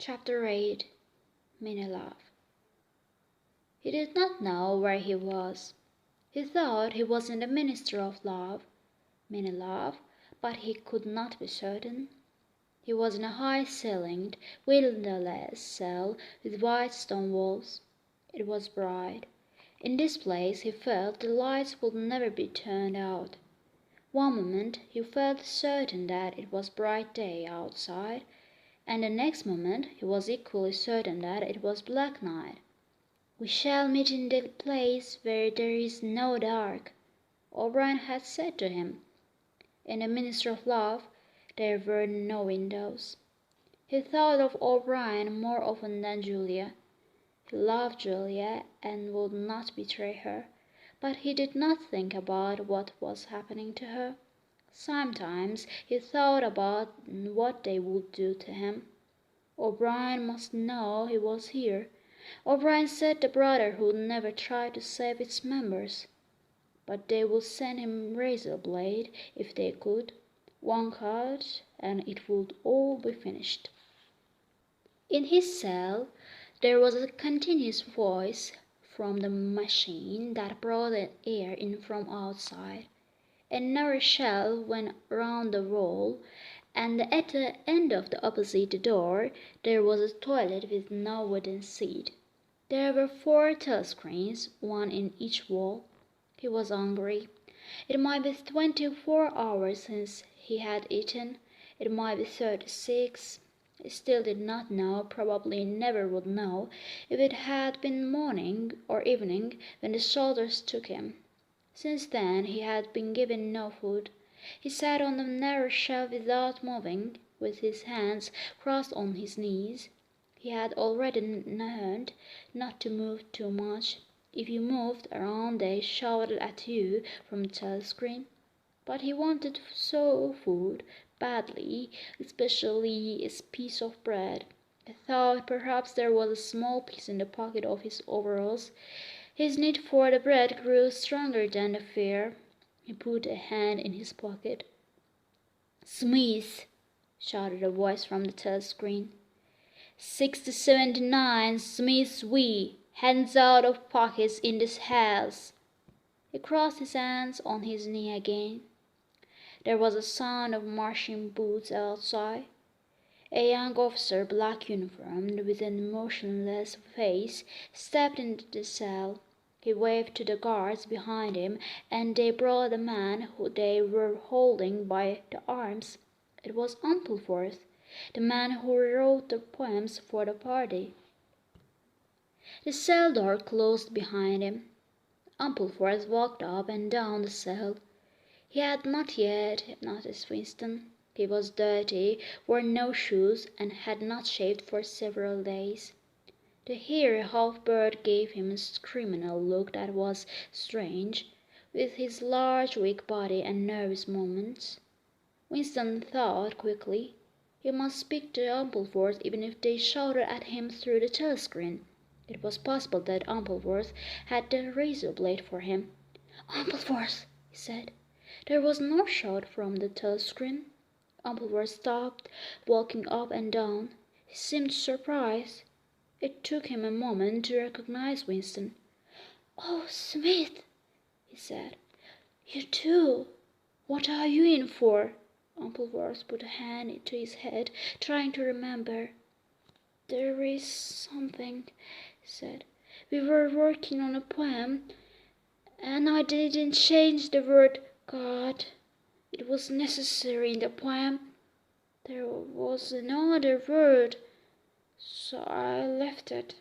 Chapter 8 Mini-Love. He did not know where he was. He thought he was in the Ministry of Love, Mini-Love, but he could not be certain. He was in a high-ceilinged, windowless cell with white stone walls. It was bright. In this place he felt the lights would never be turned out. One moment he felt certain that it was bright day outside, and the next moment he was equally certain that it was black night. "We shall meet in the place where there is no dark," Oruell had said to him. In the Ministry of Love there were no windows. He thought of Oruell more often than Julia. He loved Julia and would not betray her, but he did not think about what was happening to her. Sometimes he thought about what they would do to him. O'Brien must know he was here. O'Brien said the Brotherhood never tried to save its members, but they would send him razor blade if they could. One cut and it would all be finished. In his cell there was a continuous voice from the machine that brought the air in from outside. A narrow shelf went round the wall, and at the end of the opposite door there was a toilet with no wooden seat. There were 4 telescreens, one in each wall. He was hungry. It might be 24 hours since he had eaten. It might be 36. He still did not know, probably never would know, if it had been morning or evening when the soldiers took him. Since then he had been given no food. He sat on the narrow shelf without moving, with his hands crossed on his knees. He had already learned not to move too much. If you moved around they shouted at you from the telescreen. But he wanted so food badly, especially a piece of bread. He thought perhaps there was a small piece in the pocket of his overalls. His need for the bread grew stronger than the fear. He put a hand in his pocket. "Smith!" shouted a voice from the telescreen. 6079 Smith we. Hands out of pockets in this house." He crossed his hands on his knee again. There was a sound of marching boots outside. A young officer, black uniformed, with an emotionless face, stepped into the cell. He waved to the guards behind him, and they brought the man who they were holding by the arms. It was Ampleforth, the man who wrote the poems for the party. The cell door closed behind him. Ampleforth walked up and down the cell. He had not yet noticed Winston. He was dirty, wore no shoes, and had not shaved for several days. The hairy half-bird gave him a criminal look that was strange, with his large weak body and nervous movements. Winston thought quickly. He must speak to Ampleforth even if they shouted at him through the telescreen. It was possible that Ampleforth had the razor blade for him. "Ampleforth," he said. There was no shout from the telescreen. Ampleforth stopped, walking up and down. He seemed surprised. It took him a moment to recognize Winston. "Oh, Smith," he said. "You too. What are you in for?" Ampleforth put a hand to his head, trying to remember. "There is something," he said. "We were working on a poem, and I didn't change the word God. It was necessary in the poem. There was another word, so I left it."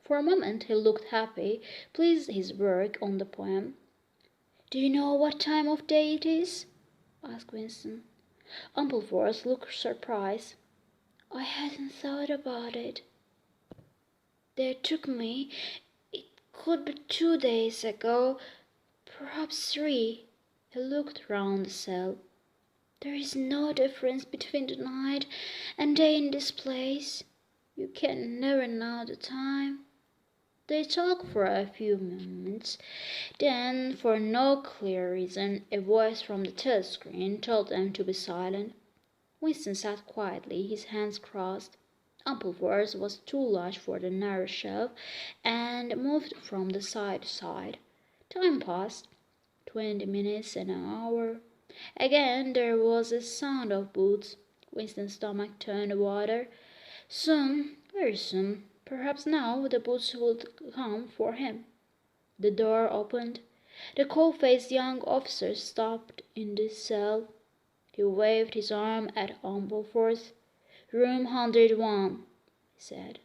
For a moment he looked happy, pleased his work on the poem. "Do you know what time of day it is?" asked Winston. Ampleforth looked surprised. "I hadn't thought about it. They took me. It could be 2 days ago, perhaps 3. He looked round the cell. "There is no difference between the night and day in this place. You can never know the time." They talked for a few moments. Then, for no clear reason, a voice from the telescreen told them to be silent. Winston sat quietly, his hands crossed. Ampleforth was too large for the narrow shelf and moved from the side to side. Time passed. 20 minutes, an hour. Again there was a sound of boots. Winston's stomach turned water. Soon, very soon, perhaps now, the boots would come for him. The door opened. The cold-faced young officer stopped in the cell. He waved his arm at Ampleforth. "Room 101, he said.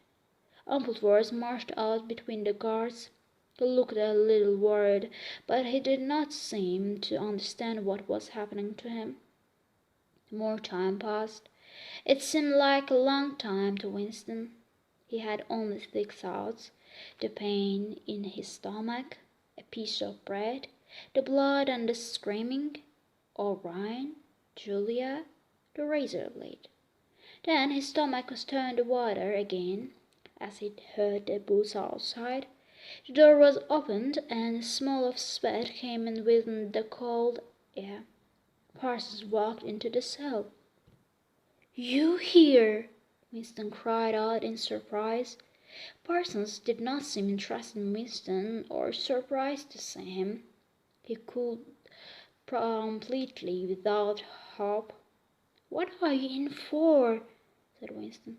Ampleforth marched out between the guards. He looked a little worried, but he did not seem to understand what was happening to him. More time passed. It seemed like a long time to Winston. He had only thick thoughts: the pain in his stomach, a piece of bread, the blood and the screaming, Orion, Julia, the razor blade. Then his stomach was turned to water again as he heard the boots outside. The door was opened and a smell of sweat came in with the cold air. Parsons walked into the cell. "You here?" Winston cried out in surprise. Parsons did not seem interested in Winston or surprised to see him. He could completely without hope. "What are you in for?" said Winston.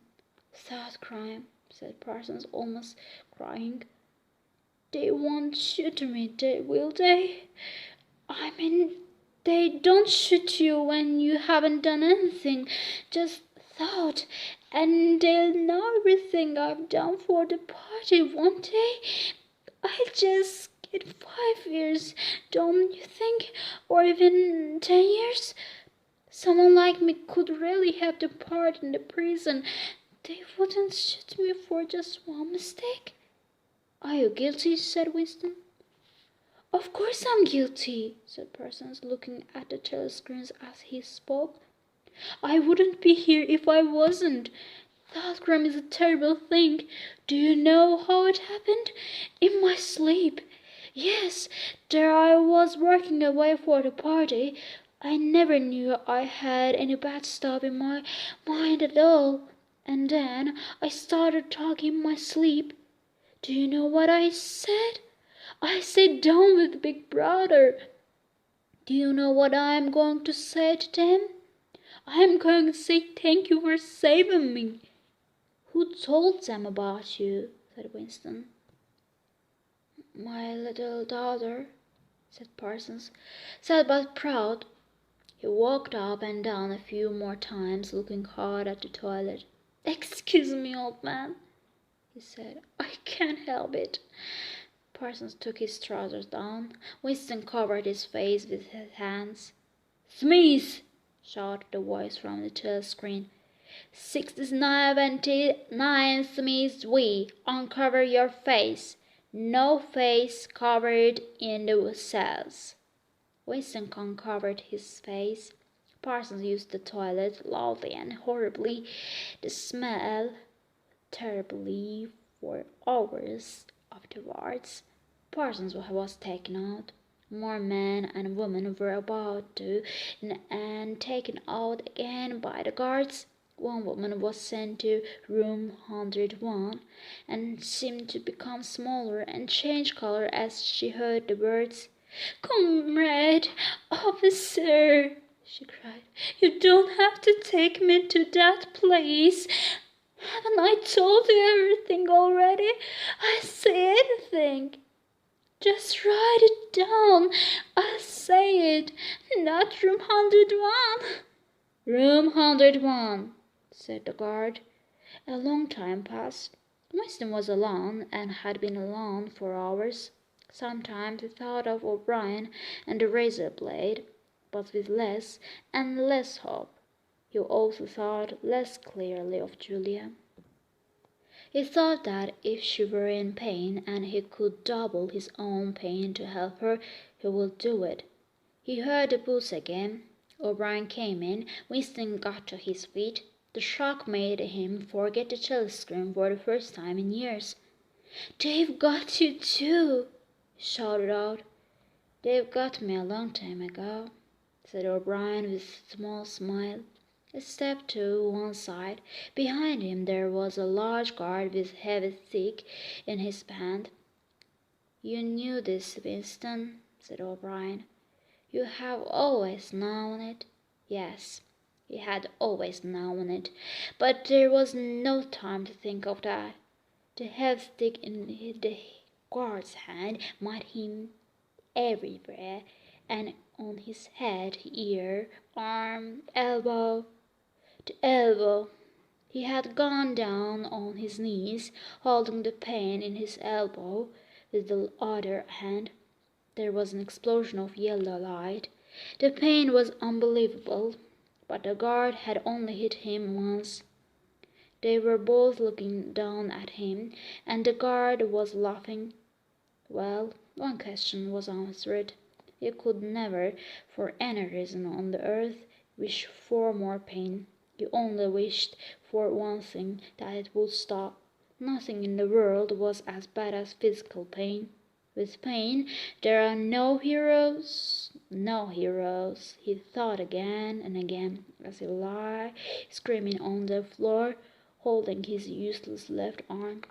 "Thought crime," said Parsons, almost crying. "They won't shoot me, will they? I mean, they don't shoot you when you haven't done anything, just thought, and they'll know everything I've done for the party, won't they? I'll just get 5 years, don't you think, or even 10 years? Someone like me could really have the part in the prison. They wouldn't shoot me for just one mistake." "Are you guilty?" said Winston. "Of course I'm guilty," said Parsons, looking at the telescreens as he spoke. "I wouldn't be here if I wasn't. Thought crime is a terrible thing. Do you know how it happened? In my sleep. Yes, there I was working away for the party. I never knew I had any bad stuff in my mind at all. And then I started talking in my sleep. Do you know what I said? I said down with Big Brother. Do you know what I'm going to say to them? I'm going to say thank you for saving me." "Who told them about you?" said Winston. "My little daughter," said Parsons, sad but proud. He walked up and down a few more times, looking hard at the toilet. "Excuse me, old man," he said. "I can't help it." Parsons took his trousers down. Winston covered his face with his hands. "Smith!" shouted the voice from the telescreen. 679 Smith V. Uncover your face. No face covered in the cells. Winston uncovered his face. Parsons used the toilet loudly and horribly. The smell terribly for hours afterwards. Parsons was taken out. More men and women were about to and taken out again by the guards. One woman was sent to room 101 and seemed to become smaller and change color as she heard the words. "Comrade officer," she cried, "you don't have to take me to that place. Haven't I told you everything already? I say anything. Just write it down. I'll say it. Not room 101. "Room 101, said the guard. A long time passed. Winston was alone, and had been alone for hours. Sometimes he thought of O'Brien and the razor blade, but with less and less hope. He also thought less clearly of Julia. He thought that if she were in pain and he could double his own pain to help her, he would do it. He heard the boots again. O'Brien came in. Winston got to his feet. The shock made him forget the telescreen for the first time in years. "They've got you too," he shouted out. "They've got me a long time ago," said O'Brien with a small smile. He stepped to one side. Behind him there was a large guard with heavy stick in his hand. "You knew this, Winston," said O'Brien. "You have always known it?" Yes, he had always known it, but there was no time to think of that. The heavy stick in the guard's hand met him everywhere, and on his head, ear, arm, elbow. The elbow. He had gone down on his knees, holding the pain in his elbow with the other hand. There was an explosion of yellow light. The pain was unbelievable, but the guard had only hit him once. They were both looking down at him, and the guard was laughing. Well, one question was answered. He could never, for any reason on the earth, wish for more pain. He only wished for one thing, that it would stop. Nothing in the world was as bad as physical pain. With pain there are no heroes, no heroes, he thought again and again, as he lay screaming on the floor, holding his useless left arm.